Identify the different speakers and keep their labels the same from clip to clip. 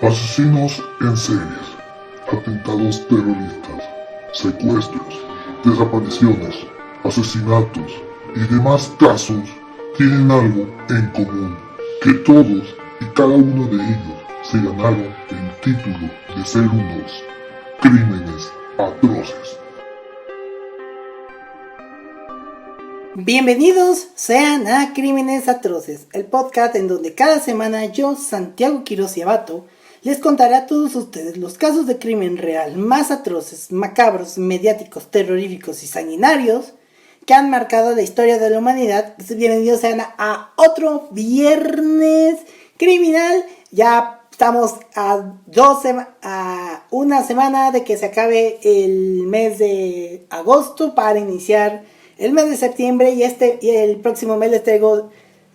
Speaker 1: Asesinos en series, atentados terroristas, secuestros, desapariciones, asesinatos y demás casos tienen algo en común, que todos y cada uno de ellos se ganaron el título de ser unos crímenes atroces.
Speaker 2: Bienvenidos sean a Crímenes Atroces, el podcast en donde cada semana yo, Santiago Quiroz y Abato, les contaré a todos ustedes los casos de crimen real más atroces, macabros, mediáticos, terroríficos y sanguinarios que han marcado la historia de la humanidad. Bienvenidos sean a otro viernes criminal. Ya estamos a una semana de que se acabe el mes de agosto para iniciar el mes de septiembre y el próximo mes les traigo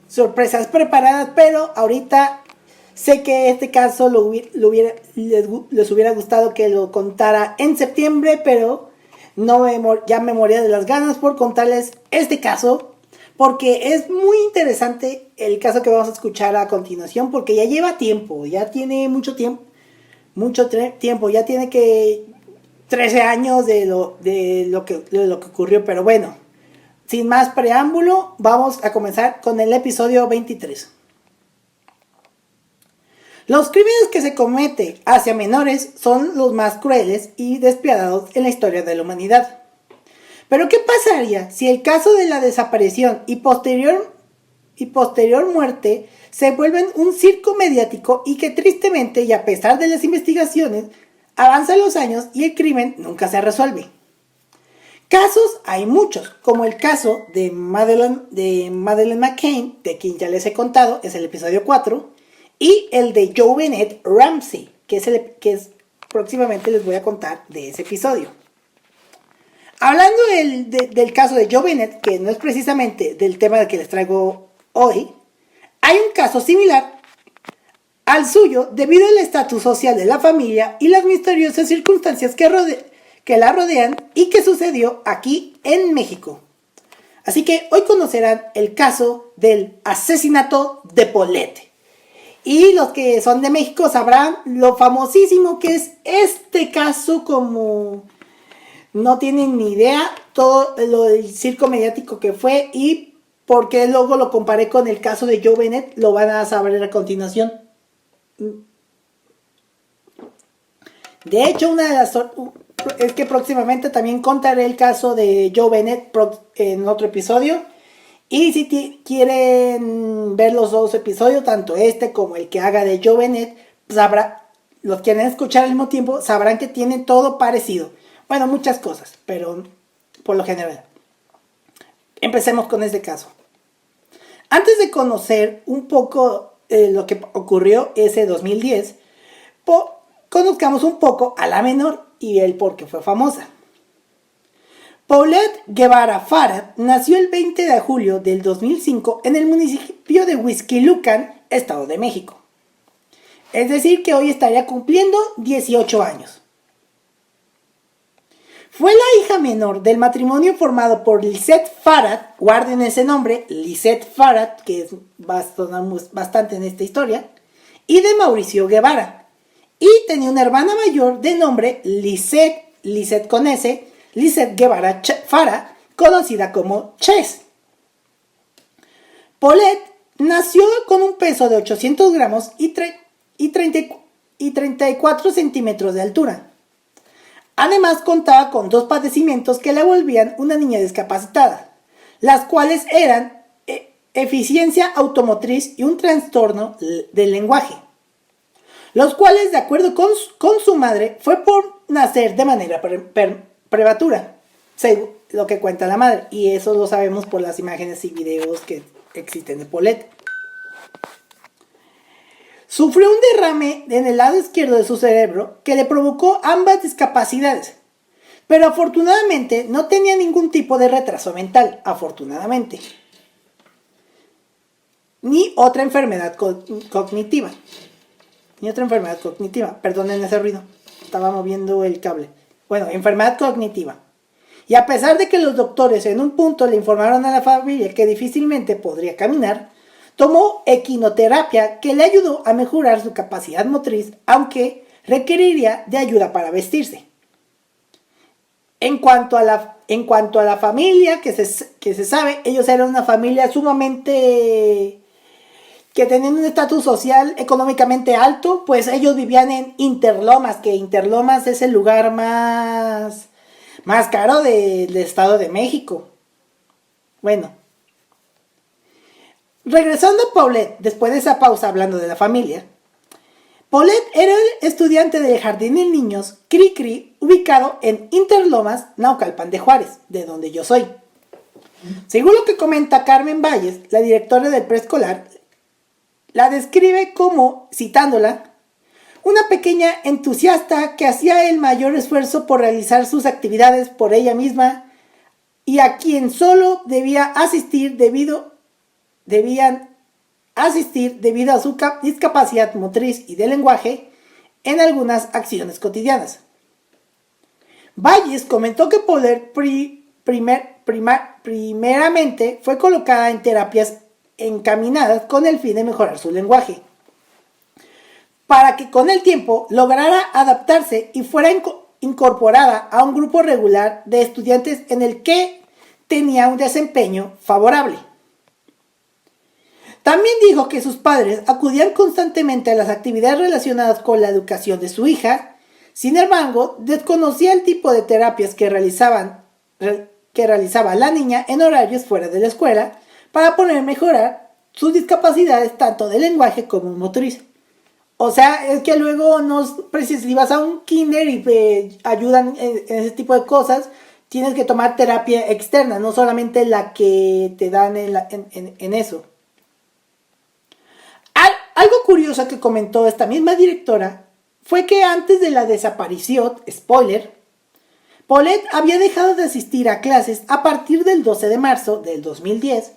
Speaker 2: sorpresas preparadas, pero ahorita sé que este caso les hubiera gustado que lo contara en septiembre, pero ya me moría de las ganas por contarles este caso, porque es muy interesante el caso que vamos a escuchar a continuación, porque ya lleva tiempo, ya tiene mucho tiempo, ya tiene que 13 años de lo que ocurrió, pero bueno. Sin más preámbulo, vamos a comenzar con el episodio 23. Los crímenes que se cometen hacia menores son los más crueles y despiadados en la historia de la humanidad. Pero ¿qué pasaría si el caso de la desaparición y posterior muerte se vuelven un circo mediático y que tristemente y a pesar de las investigaciones avanzan los años y el crimen nunca se resuelve? Casos hay muchos, como el caso de Madeleine McCann, de quien ya les he contado, es el episodio 4, y el de JonBenét Ramsey, que próximamente les voy a contar de ese episodio. Hablando del caso de JonBenét, que no es precisamente del tema del que les traigo hoy, hay un caso similar al suyo debido al estatus social de la familia y las misteriosas circunstancias que la rodean y que sucedió aquí en México. Así que hoy conocerán el caso del asesinato de Paulette. Y los que son de México sabrán lo famosísimo que es este caso, como no tienen ni idea todo lo del circo mediático que fue y por qué luego lo comparé con el caso de JonBenét, lo van a saber a continuación. De hecho, es que próximamente también contaré el caso de JonBenét en otro episodio. Y si quieren ver los dos episodios, tanto este como el que haga de JonBenét, los que quieren escuchar al mismo tiempo sabrán que tienen todo parecido. Bueno, muchas cosas, pero por lo general. Empecemos con este caso. Antes de conocer un poco lo que ocurrió ese 2010, conozcamos un poco a la menor y el por qué fue famosa. Paulette Guevara Farad nació el 20 de julio del 2005 en el municipio de Huixquilucan, Estado de México. Es decir, que hoy estaría cumpliendo 18 años. Fue la hija menor del matrimonio formado por Lisette Farad, guarden ese nombre, Lisette Farad, que va a sonar bastante en esta historia, y de Mauricio Guevara. Y tenía una hermana mayor de nombre Lisette con S, Lisette Guevara Farad, conocida como Chess. Paulette nació con un peso de 800 gramos y 34 centímetros de altura. Además contaba con dos padecimientos que la volvían una niña discapacitada, las cuales eran eficiencia automotriz y un trastorno del lenguaje, los cuales, de acuerdo con su madre, fue por nacer de manera prematura, según lo que cuenta la madre, y eso lo sabemos por las imágenes y videos que existen de Paulette. Sufrió un derrame en el lado izquierdo de su cerebro que le provocó ambas discapacidades, pero afortunadamente no tenía ningún tipo de retraso mental, afortunadamente, ni otra enfermedad cognitiva. Perdonen ese ruido, estaba moviendo el cable. Bueno, enfermedad cognitiva. Y a pesar de que los doctores en un punto le informaron a la familia que difícilmente podría caminar, tomó equinoterapia que le ayudó a mejorar su capacidad motriz, aunque requeriría de ayuda para vestirse. En cuanto a la familia, que se sabe, ellos eran una familia sumamente que tenían un estatus social económicamente alto, pues ellos vivían en Interlomas, que Interlomas es el lugar más caro del Estado de México. Bueno, regresando a Paulette, después de esa pausa hablando de la familia, Paulette era el estudiante del Jardín de Niños Cri Cri, ubicado en Interlomas, Naucalpan de Juárez, de donde yo soy. Según lo que comenta Carmen Valles, la directora del preescolar, la describe como, citándola, una pequeña entusiasta que hacía el mayor esfuerzo por realizar sus actividades por ella misma y a quien solo debían asistir debido a su discapacidad motriz y de lenguaje en algunas acciones cotidianas. Valles comentó que Paulette primeramente fue colocada en terapias encaminadas con el fin de mejorar su lenguaje, para que con el tiempo lograra adaptarse y fuera incorporada a un grupo regular de estudiantes en el que tenía un desempeño favorable. También dijo que sus padres acudían constantemente a las actividades relacionadas con la educación de su hija. Sin embargo, desconocía el tipo de terapias que realizaba la niña en horarios fuera de la escuela para poder mejorar sus discapacidades tanto de lenguaje como motriz. O sea, es que luego si vas a un kinder y te ayudan en ese tipo de cosas, tienes que tomar terapia externa, no solamente la que te dan en eso. Algo curioso que comentó esta misma directora fue que antes de la desaparición, spoiler, Paulette había dejado de asistir a clases a partir del 12 de marzo del 2010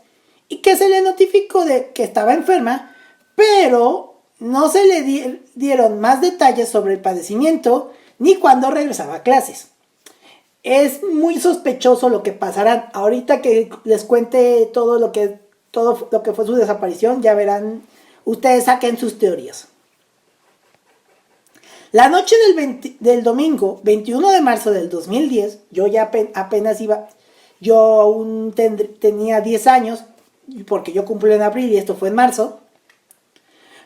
Speaker 2: y que se le notificó de que estaba enferma, pero no se le dieron más detalles sobre el padecimiento ni cuándo regresaba a clases. Es muy sospechoso lo que pasará. Ahorita que les cuente todo lo que fue su desaparición, ya verán, ustedes saquen sus teorías. La noche del domingo 21 de marzo del 2010, yo ya apenas yo aún tenía 10 años, porque yo cumplo en abril y esto fue en marzo.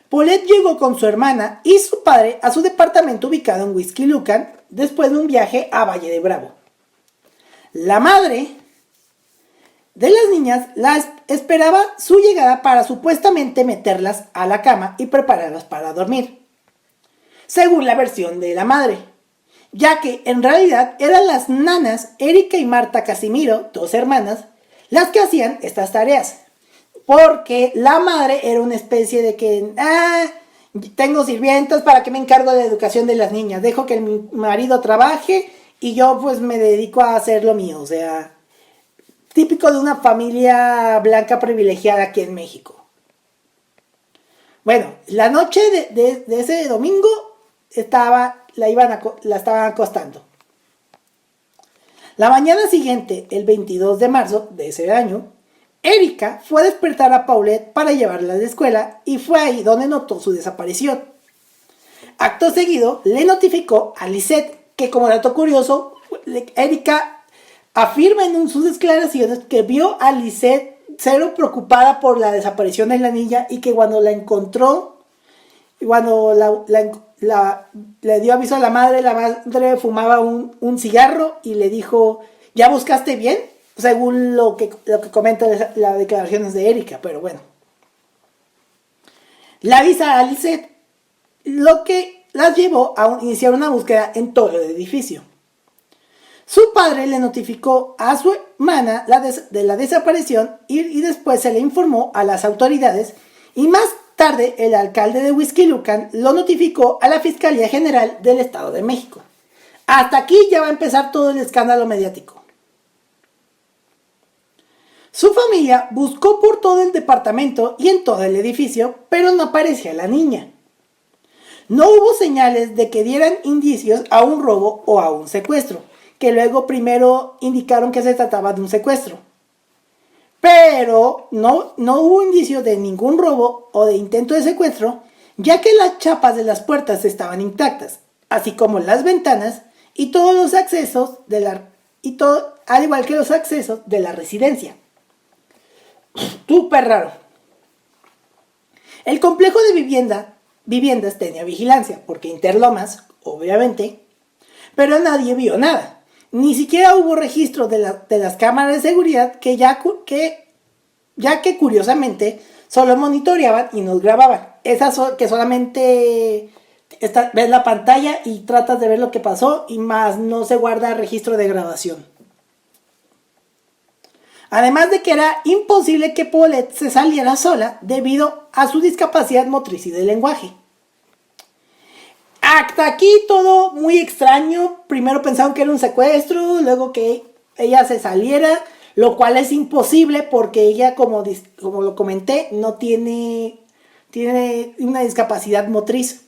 Speaker 2: Paulette llegó con su hermana y su padre a su departamento ubicado en Whisky Lucan después de un viaje a Valle de Bravo. La madre de las niñas esperaba su llegada para supuestamente meterlas a la cama y prepararlas para dormir, según la versión de la madre, ya que en realidad eran las nanas Erika y Marta Casimiro, dos hermanas, las que hacían estas tareas, porque la madre era una especie de que, tengo sirvientas, ¿para qué me encargo de la educación de las niñas? Dejo que mi marido trabaje y yo pues me dedico a hacer lo mío, o sea, típico de una familia blanca privilegiada aquí en México. Bueno, la noche de ese domingo la estaban acostando. La mañana siguiente, el 22 de marzo de ese año, Erika fue a despertar a Paulette para llevarla a la escuela y fue ahí donde notó su desaparición. Acto seguido, le notificó a Lisette que, como dato curioso, Erika afirma en sus declaraciones que vio a Lisette cero preocupada por la desaparición de la niña y que cuando la encontró, cuando le dio aviso a la madre fumaba un cigarro y le dijo, ¿ya buscaste bien? Según lo que comenta las declaraciones de Erika, pero bueno. La avisa a Lisette, lo que las llevó a iniciar una búsqueda en todo el edificio. Su padre le notificó a su hermana de la desaparición y después se le informó a las autoridades y más tarde el alcalde de Whisky Lucan lo notificó a la Fiscalía General del Estado de México. Hasta aquí ya va a empezar todo el escándalo mediático. Su familia buscó por todo el departamento y en todo el edificio, pero no aparecía la niña. No hubo señales de que dieran indicios a un robo o a un secuestro, que luego primero indicaron que se trataba de un secuestro. Pero no hubo indicios de ningún robo o de intento de secuestro, ya que las chapas de las puertas estaban intactas, así como las ventanas y todos los accesos al igual que los accesos de la residencia. Súper raro. El complejo de viviendas tenía vigilancia, porque Interlomas, obviamente, pero nadie vio nada. Ni siquiera hubo registro de las cámaras de seguridad ya que curiosamente solo monitoreaban y nos grababan. Esas que solamente ves la pantalla y tratas de ver lo que pasó y más no se guarda registro de grabación. Además de que era imposible que Paulette se saliera sola debido a su discapacidad motriz y de lenguaje. Hasta aquí todo muy extraño. Primero pensaron que era un secuestro, luego que ella se saliera, lo cual es imposible porque ella, como lo comenté, no tiene una discapacidad motriz.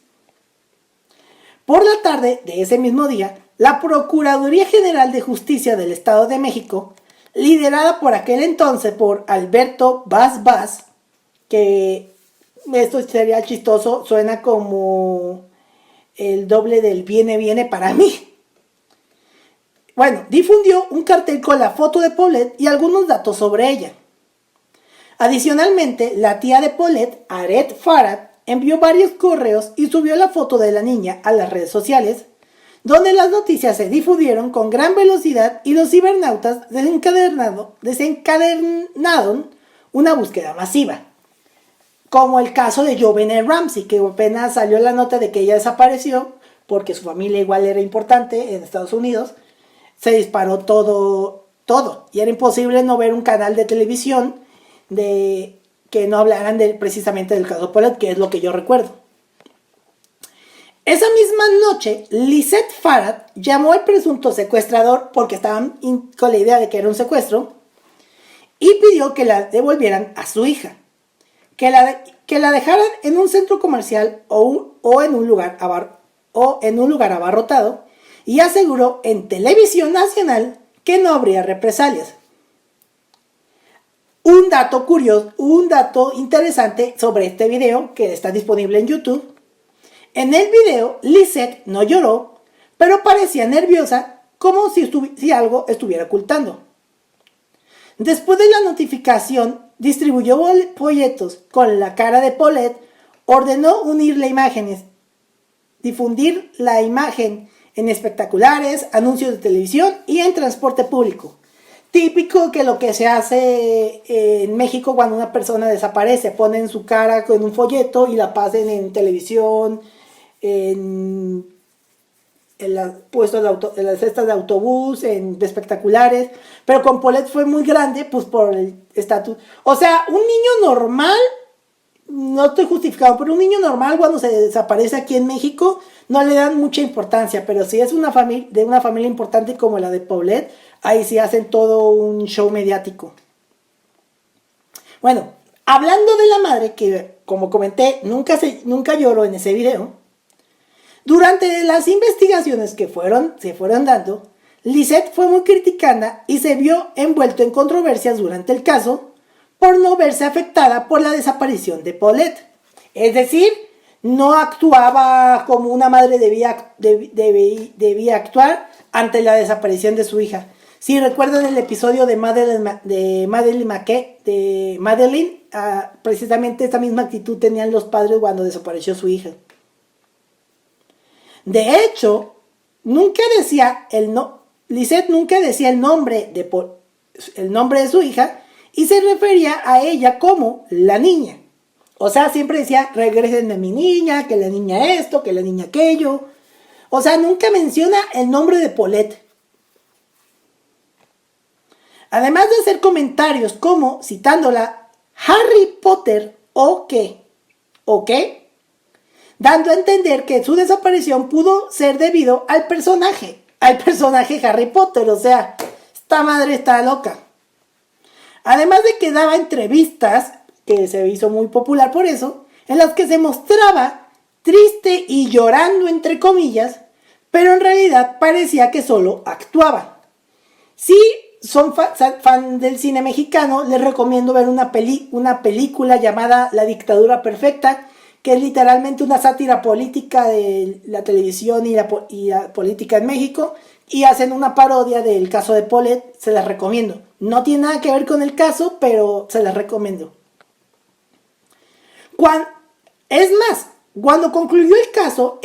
Speaker 2: Por la tarde de ese mismo día, la Procuraduría General de Justicia del Estado de México, liderada por aquel entonces por Alberto Vaz, que esto sería chistoso, suena como el doble del viene para mí. Bueno, difundió un cartel con la foto de Paulette y algunos datos sobre ella. Adicionalmente, la tía de Paulette, Aret Farad, envió varios correos y subió la foto de la niña a las redes sociales, donde las noticias se difundieron con gran velocidad y los cibernautas desencadenaron una búsqueda masiva. Como el caso de JonBenét Ramsey, que apenas salió la nota de que ella desapareció, porque su familia igual era importante en Estados Unidos, se disparó todo, y era imposible no ver un canal de televisión que no hablaran precisamente del caso Paulette, que es lo que yo recuerdo. Esa misma noche, Lisette Farad llamó al presunto secuestrador porque estaban con la idea de que era un secuestro y pidió que la devolvieran a su hija, que la dejaran en un centro comercial o en un lugar abarrotado, y aseguró en televisión nacional que no habría represalias. Un dato interesante sobre este video que está disponible en YouTube. En el video, Lisette no lloró, pero parecía nerviosa, como si algo estuviera ocultando. Después de la notificación, distribuyó folletos con la cara de Paulette, ordenó unirle imágenes, difundir la imagen en espectaculares, anuncios de televisión y en transporte público. Típico que lo que se hace en México cuando una persona desaparece, ponen su cara con un folleto y la pasen en televisión, en las puestos en las cestas de autobús, de espectaculares, pero con Paulette fue muy grande, pues por el estatus. O sea, un niño normal, no estoy justificado, pero un niño normal cuando se desaparece aquí en México no le dan mucha importancia, pero si es de una familia importante como la de Paulette, ahí sí hacen todo un show mediático. Bueno, hablando de la madre, que como comenté, nunca lloró en ese video. Durante las investigaciones que se fueron dando, Lisette fue muy criticada y se vio envuelto en controversias durante el caso por no verse afectada por la desaparición de Paulette. Es decir, no actuaba como una madre debía actuar ante la desaparición de su hija. Si recuerdan el episodio de Madeleine, precisamente esta misma actitud tenían los padres cuando desapareció su hija. De hecho, Lisette nunca decía el nombre de su hija y se refería a ella como la niña. O sea, siempre decía, regresen a mi niña, que la niña esto, que la niña aquello. O sea, nunca menciona el nombre de Paulette. Además de hacer comentarios como, citándola, Harry Potter o qué, dando a entender que su desaparición pudo ser debido al personaje Harry Potter. O sea, esta madre está loca. Además de que daba entrevistas, que se hizo muy popular por eso, en las que se mostraba triste y llorando entre comillas, pero en realidad parecía que solo actuaba. Sí son fan del cine mexicano, les recomiendo ver una película llamada La Dictadura Perfecta, que es literalmente una sátira política de la televisión y la política en México, y hacen una parodia del caso de Paulette. Se las recomiendo. No tiene nada que ver con el caso, pero se las recomiendo. Es más, cuando concluyó el caso,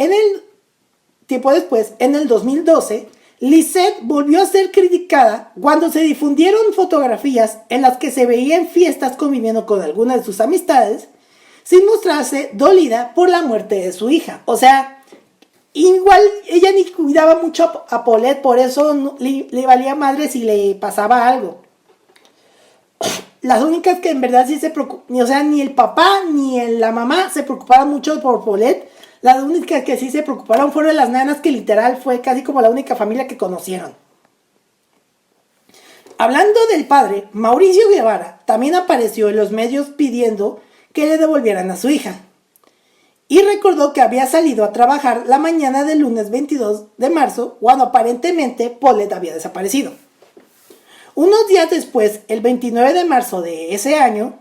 Speaker 2: tiempo después, en el 2012, Lisette volvió a ser criticada cuando se difundieron fotografías en las que se veía en fiestas conviviendo con algunas de sus amistades, sin mostrarse dolida por la muerte de su hija. O sea, igual ella ni cuidaba mucho a Paulette, por eso le valía madre si le pasaba algo. Las únicas que en verdad sí se preocupaban, o sea, ni el papá ni la mamá se preocupaban mucho por Paulette. Las únicas que sí se preocuparon fueron las nanas, que literal fue casi como la única familia que conocieron. Hablando del padre, Mauricio Guevara también apareció en los medios pidiendo que le devolvieran a su hija. Y recordó que había salido a trabajar la mañana del lunes 22 de marzo, cuando aparentemente Paulette había desaparecido. Unos días después, el 29 de marzo de ese año,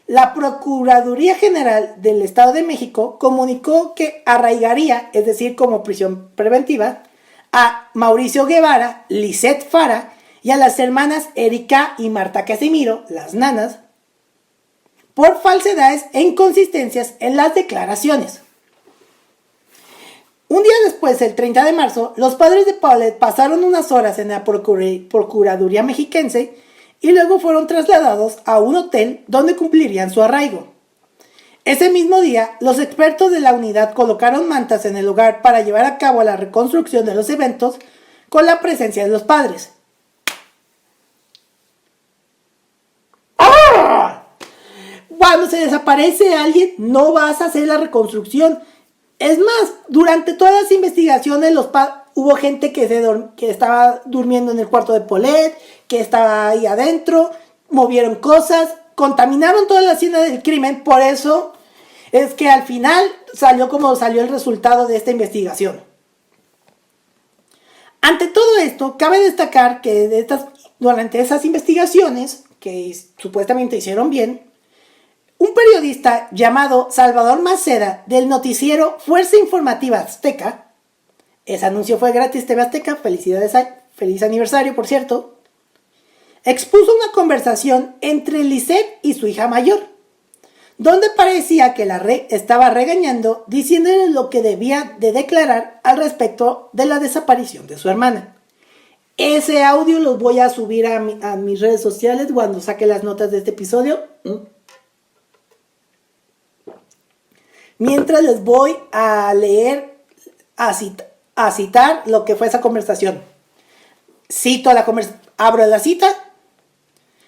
Speaker 2: la Procuraduría General del Estado de México comunicó que arraigaría, es decir, como prisión preventiva, a Mauricio Guevara, Lisette Fara y a las hermanas Erika y Marta Casimiro, las nanas, por falsedades e inconsistencias en las declaraciones. Un día después, el 30 de marzo, los padres de Paulette pasaron unas horas en la Procuraduría Mexiquense y luego fueron trasladados a un hotel donde cumplirían su arraigo. Ese mismo día, los expertos de la unidad colocaron mantas en el lugar para llevar a cabo la reconstrucción de los eventos con la presencia de los padres. ¡Ah! Cuando se desaparece alguien, no vas a hacer la reconstrucción. Es más, durante todas las investigaciones hubo gente que estaba durmiendo en el cuarto de Paulette, que estaba ahí adentro, movieron cosas, contaminaron toda la escena del crimen. Por eso es que al final salió como salió el resultado de esta investigación. Ante todo esto, cabe destacar que durante esas investigaciones, que supuestamente hicieron bien, un periodista llamado Salvador Maceda, del noticiero Fuerza Informativa Azteca, ese anuncio fue gratis, TV Azteca, feliz aniversario, por cierto, expuso una conversación entre Lisette y su hija mayor, donde parecía que la estaba regañando, diciéndole lo que debía de declarar al respecto de la desaparición de su hermana. Ese audio los voy a subir a mis redes sociales cuando saque las notas de este episodio. Mientras les voy a leer, a citar lo que fue esa conversación. Cito la conversación. ¿Abro la cita?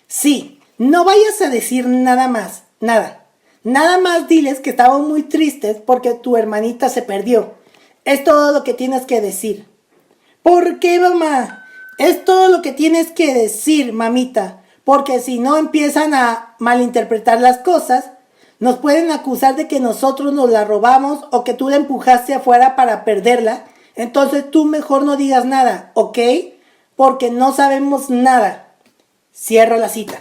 Speaker 2: Sí, no vayas a decir nada más, nada. Nada más diles que estaban muy tristes porque tu hermanita se perdió. Es todo lo que tienes que decir. ¿Por qué, mamá? Es todo lo que tienes que decir, mamita. Porque si no empiezan a malinterpretar las cosas, nos pueden acusar de que nosotros nos la robamos o que tú la empujaste afuera para perderla. Entonces tú mejor no digas nada, ¿ok? Porque no sabemos nada. Cierro la cita.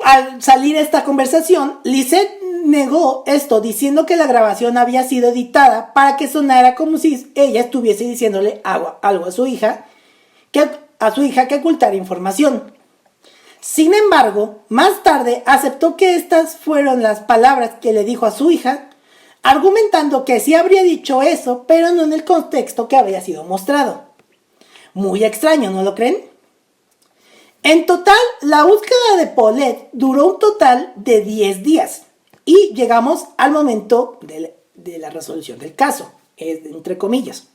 Speaker 2: Al salir esta conversación, Lisette negó esto, diciendo que la grabación había sido editada para que sonara como si ella estuviese diciéndole algo a su hija, que ocultara información. Sin embargo, más tarde aceptó que estas fueron las palabras que le dijo a su hija, argumentando que sí habría dicho eso, pero no en el contexto que había sido mostrado. Muy extraño, ¿no lo creen? En total, la búsqueda de Paulette duró un total de 10 días y llegamos al momento de la resolución del caso, entre comillas.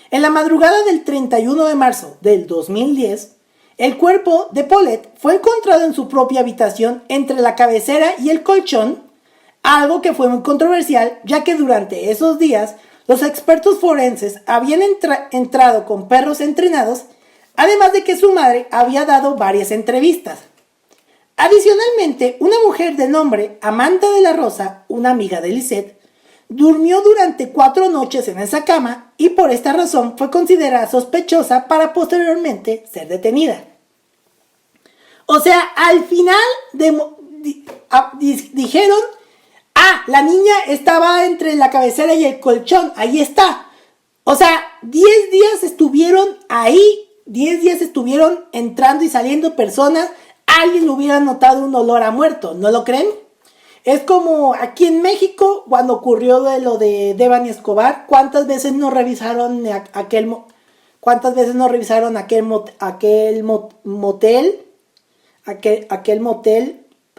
Speaker 2: En la madrugada del 31 de marzo del 2010, el cuerpo de Paulette fue encontrado en su propia habitación entre la cabecera y el colchón, algo que fue muy controversial, ya que durante esos días los expertos forenses habían entrado con perros entrenados, además de que su madre había dado varias entrevistas. Adicionalmente, una mujer de nombre Amanda de la Rosa, una amiga de Lisette, durmió durante 4 noches en esa cama y por esta razón fue considerada sospechosa para posteriormente ser detenida. O sea, al final dijeron, la niña estaba entre la cabecera y el colchón, ahí está. O sea, 10 días estuvieron ahí, 10 días estuvieron entrando y saliendo personas, alguien hubiera notado un olor a muerto, ¿no lo creen? Es como aquí en México, cuando ocurrió lo de Devani Escobar, ¿cuántas veces no revisaron aquel motel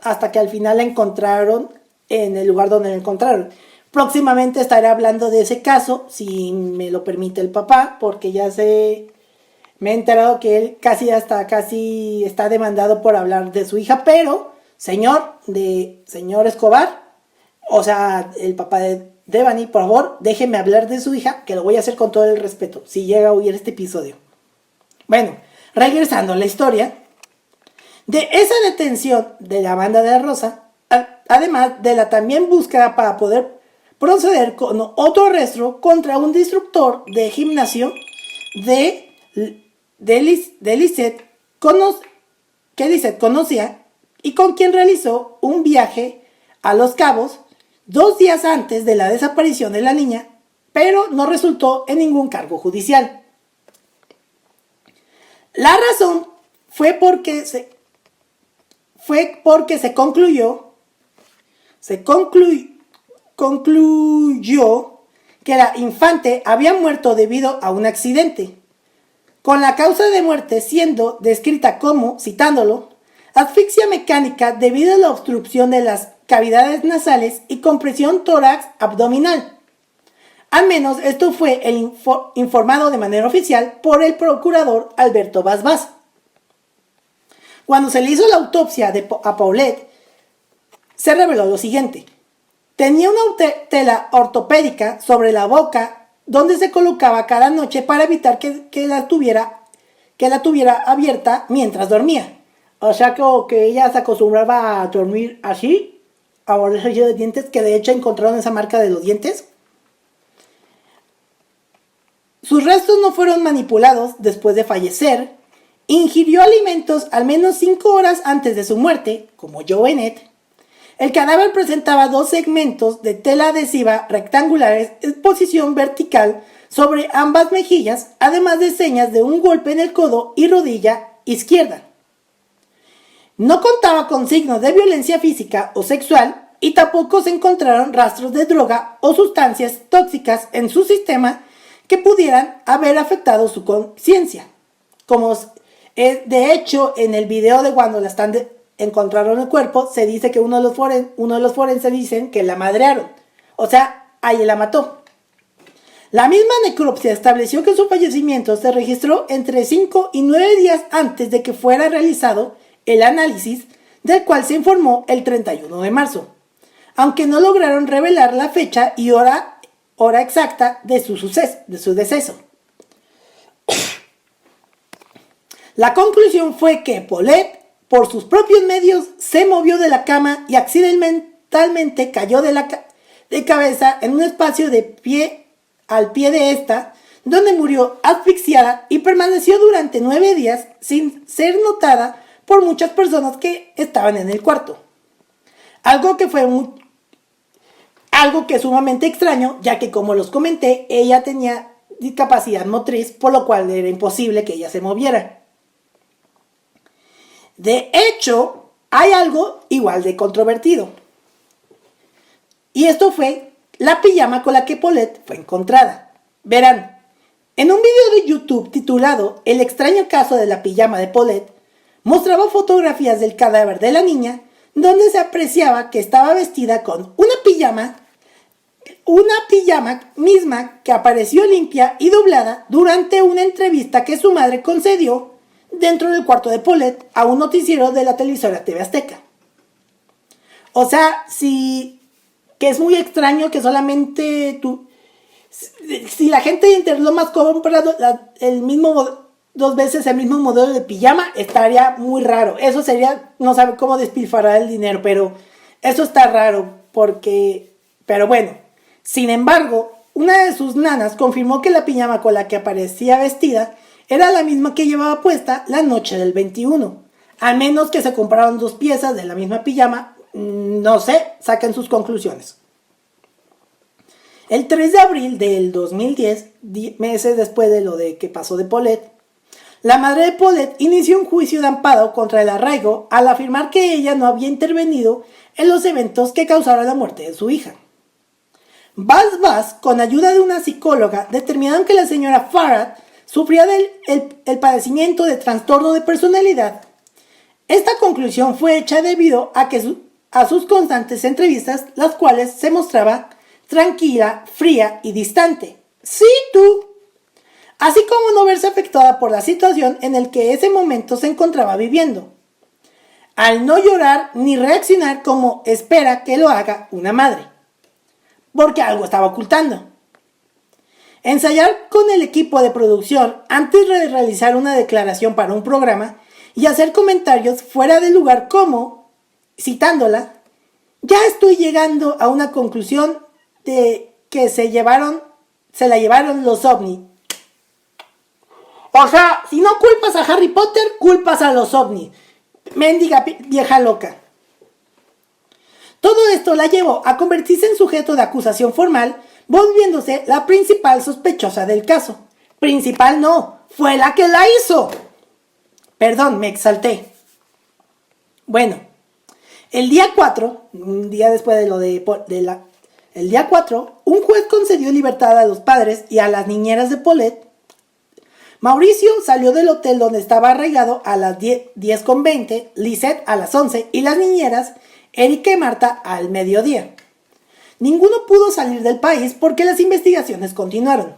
Speaker 2: hasta que al final la encontraron en el lugar donde la encontraron? Próximamente estaré hablando de ese caso, si me lo permite el papá, porque me he enterado que él casi está demandado por hablar de su hija, pero señor Escobar, o sea, el papá de Devani, por favor, déjeme hablar de su hija, que lo voy a hacer con todo el respeto, si llega a oír este episodio. Bueno, regresando a la historia, de esa detención de la banda de Rosa, además de la también búsqueda para poder proceder con otro arresto contra un instructor de gimnasio que Lisette conocía y con quien realizó un viaje a Los Cabos 2 días antes de la desaparición de la niña, pero no resultó en ningún cargo judicial. La razón fue porque se concluyó que la infante había muerto debido a un accidente, con la causa de muerte siendo descrita como, citándolo, asfixia mecánica debido a la obstrucción de las cavidades nasales y compresión tórax abdominal. Al menos esto fue informado de manera oficial por el procurador Alberto Vaz. Cuando se le hizo la autopsia a Paulette, se reveló lo siguiente. Tenía una tela ortopédica sobre la boca donde se colocaba cada noche para evitar que la tuviera abierta mientras dormía. O sea que ella se acostumbraba a dormir así, a morderse de dientes, que de hecho encontraron esa marca de los dientes. Sus restos no fueron manipulados después de fallecer. Ingirió alimentos al menos 5 horas antes de su muerte, como Joe Bennett. El cadáver presentaba 2 segmentos de tela adhesiva rectangulares en posición vertical sobre ambas mejillas, además de señas de un golpe en el codo y rodilla izquierda. No contaba con signos de violencia física o sexual y tampoco se encontraron rastros de droga o sustancias tóxicas en su sistema que pudieran haber afectado su conciencia. Como de hecho en el video de cuando encontraron el cuerpo, se dice que uno de los forenses dicen que la madrearon. O sea, ahí la mató. La misma necropsia estableció que su fallecimiento se registró entre 5 y 9 días antes de que fuera realizado el análisis, del cual se informó el 31 de marzo, aunque no lograron revelar la fecha y hora exacta de su deceso. La conclusión fue que Paulette, por sus propios medios, se movió de la cama y accidentalmente cayó de cabeza en un espacio al pie de esta, donde murió asfixiada y permaneció durante 9 días sin ser notada por muchas personas que estaban en el cuarto. Algo que es sumamente extraño, ya que, como los comenté, ella tenía discapacidad motriz, por lo cual era imposible que ella se moviera. De hecho, hay algo igual de controvertido. Y esto fue la pijama con la que Paulette fue encontrada. Verán, en un video de YouTube titulado El extraño caso de la pijama de Paulette, mostraba fotografías del cadáver de la niña, donde se apreciaba que estaba vestida con una pijama misma que apareció limpia y doblada durante una entrevista que su madre concedió dentro del cuarto de Paulette a un noticiero de la televisora TV Azteca. O sea, que es muy extraño que solamente si la gente de Interlomas compra dos veces el mismo modelo de pijama, estaría muy raro. Eso sería, no sabe cómo despilfarrar el dinero, pero eso está raro pero bueno, Sin embargo, una de sus nanas confirmó que la pijama con la que aparecía vestida era la misma que llevaba puesta la noche del 21. Al menos que se compraron dos piezas de la misma pijama, no sé, saquen sus conclusiones. El 3 de abril del 2010, meses después de lo de que pasó de Paulette, la madre de Paulette inició un juicio de amparo contra el arraigo al afirmar que ella no había intervenido en los eventos que causaron la muerte de su hija. Bas, con ayuda de una psicóloga, determinaron que la señora Farad sufría el padecimiento de trastorno de personalidad. Esta conclusión fue hecha debido a sus constantes entrevistas, las cuales se mostraba tranquila, fría y distante. Sí, tú. Así como no verse afectada por la situación en la que ese momento se encontraba viviendo. Al no llorar ni reaccionar como espera que lo haga una madre. Porque algo estaba ocultando. Ensayar con el equipo de producción antes de realizar una declaración para un programa y hacer comentarios fuera de lugar como, citándola, ya estoy llegando a una conclusión de que se la llevaron los ovnis. O sea, si no culpas a Harry Potter, culpas a los ovnis. Mendiga vieja loca. Todo esto la llevó a convertirse en sujeto de acusación formal, volviéndose la principal sospechosa del caso. Principal no, fue la que la hizo. Perdón, me exalté. Bueno, el día 4, un día después de lo el día 4, un juez concedió libertad a los padres y a las niñeras de Paulette. Mauricio salió del hotel donde estaba arraigado a las 10:20, Lisette a las 11 y las niñeras, Erika y Marta, al mediodía. Ninguno pudo salir del país porque las investigaciones continuaron.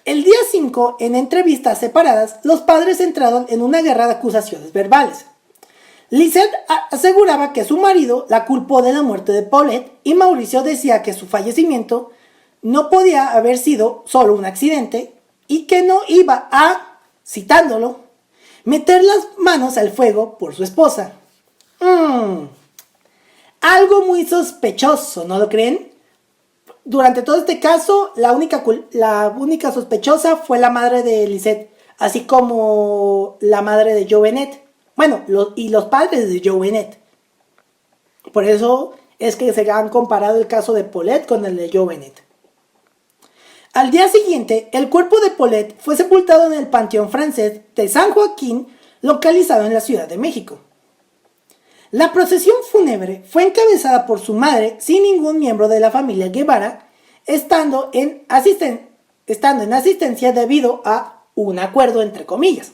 Speaker 2: El día 5, en entrevistas separadas, los padres entraron en una guerra de acusaciones verbales. Lisette aseguraba que su marido la culpó de la muerte de Paulette y Mauricio decía que su fallecimiento no podía haber sido solo un accidente y que no iba a, citándolo, meter las manos al fuego por su esposa. Algo muy sospechoso, ¿no lo creen? Durante todo este caso, la única sospechosa fue la madre de Lisette, así como la madre de Joe Bennett. Bueno, y los padres de Joe Bennett. Por eso es que se han comparado el caso de Paulette con el de Joe Bennett. Al día siguiente, el cuerpo de Paulette fue sepultado en el Panteón Francés de San Joaquín, localizado en la Ciudad de México. La procesión fúnebre fue encabezada por su madre sin ningún miembro de la familia Guevara, estando en asistencia debido a un acuerdo entre comillas.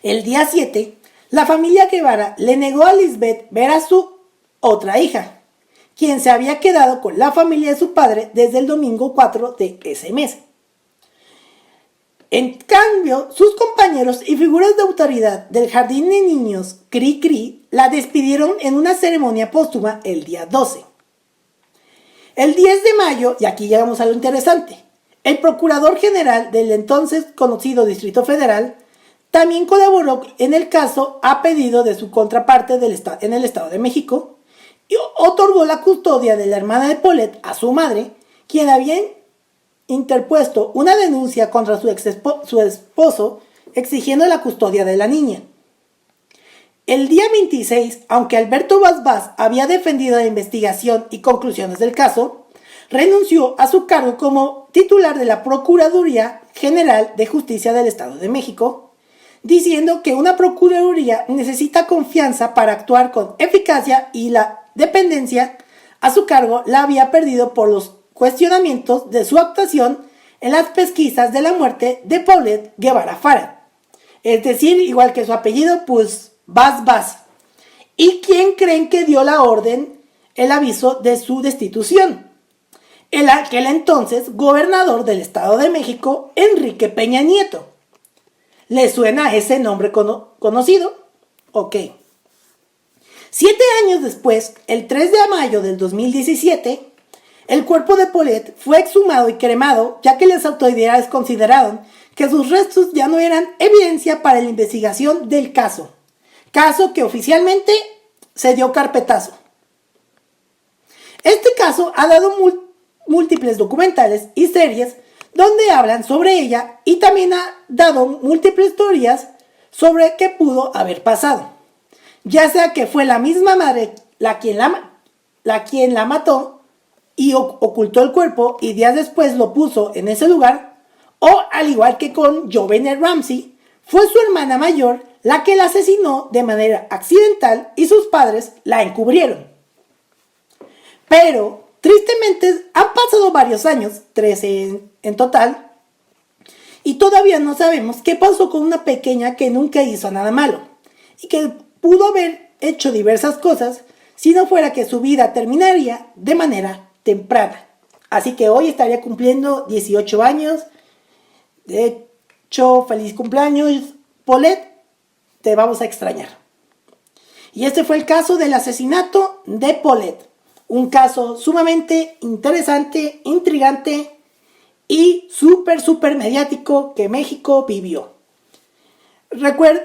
Speaker 2: El día 7, la familia Guevara le negó a Lisbeth ver a su otra hija, quien se había quedado con la familia de su padre desde el domingo 4 de ese mes. En cambio, sus compañeros y figuras de autoridad del jardín de niños Cri Cri la despidieron en una ceremonia póstuma el día 12. El 10 de mayo, y aquí llegamos a lo interesante, el procurador general del entonces conocido Distrito Federal también colaboró en el caso a pedido de su contraparte en el Estado de México y otorgó la custodia de la hermana de Paulette a su madre, quien había interpuesto una denuncia contra su esposo exigiendo la custodia de la niña. El día 26, aunque Alberto Bas había defendido la investigación y conclusiones del caso, renunció a su cargo como titular de la Procuraduría General de Justicia del Estado de México, diciendo que una procuraduría necesita confianza para actuar con eficacia y la dependencia a su cargo la había perdido por los cuestionamientos de su actuación en las pesquisas de la muerte de Paulette Guevara Farad. Es decir, igual que su apellido, pues Bas. ¿Y quién creen que dio la orden, el aviso de su destitución? El aquel entonces gobernador del Estado de México, Enrique Peña Nieto. ¿Le suena ese nombre conocido? Ok. 7 años después, el 3 de mayo del 2017, el cuerpo de Paulette fue exhumado y cremado, ya que las autoridades consideraron que sus restos ya no eran evidencia para la investigación del caso que oficialmente se dio carpetazo. Este caso ha dado múltiples documentales y series donde hablan sobre ella y también ha dado múltiples teorías sobre qué pudo haber pasado. Ya sea que fue la misma madre quien la mató y ocultó el cuerpo y días después lo puso en ese lugar, o al igual que con JonBenét Ramsey, fue su hermana mayor la que la asesinó de manera accidental y sus padres la encubrieron. Pero, tristemente, han pasado varios años, 13 en total, y todavía no sabemos qué pasó con una pequeña que nunca hizo nada malo y que pudo haber hecho diversas cosas si no fuera que su vida terminaría de manera temprana. Así que hoy estaría cumpliendo 18 años. De hecho, feliz cumpleaños, Paulette, te vamos a extrañar. Y este fue el caso del asesinato de Paulette. Un caso sumamente interesante, intrigante y súper mediático que México vivió.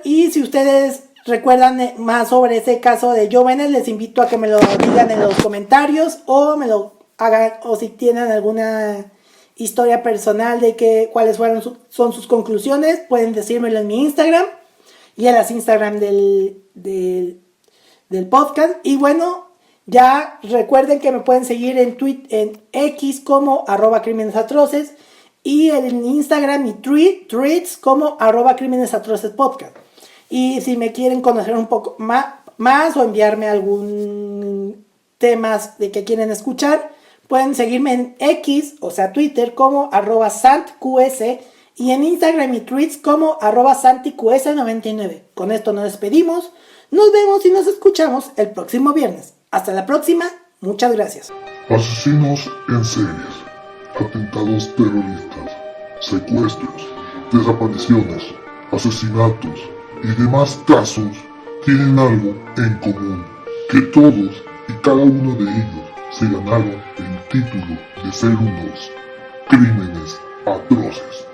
Speaker 2: Y si ustedes recuerdan más sobre ese caso de JonBenét, les invito a que me lo digan en los comentarios o me lo hagan, o si tienen alguna historia personal de cuáles son sus conclusiones, pueden decírmelo en mi Instagram y en las Instagram del podcast. Y bueno, ya recuerden que me pueden seguir en X como @crímenesatroces y en Instagram y tweets como @crímenesatrocespodcast. Y si me quieren conocer un poco más o enviarme algún temas de que quieren escuchar, pueden seguirme en X, o sea Twitter, como @santqs y en Instagram y tweets como @santiqs99. Con esto nos despedimos, nos vemos y nos escuchamos el próximo viernes. Hasta la próxima, muchas gracias.
Speaker 1: Asesinos en series, atentados terroristas, secuestros, desapariciones, asesinatos y demás casos tienen algo en común, que todos y cada uno de ellos se ganaron el título de ser unos crímenes atroces.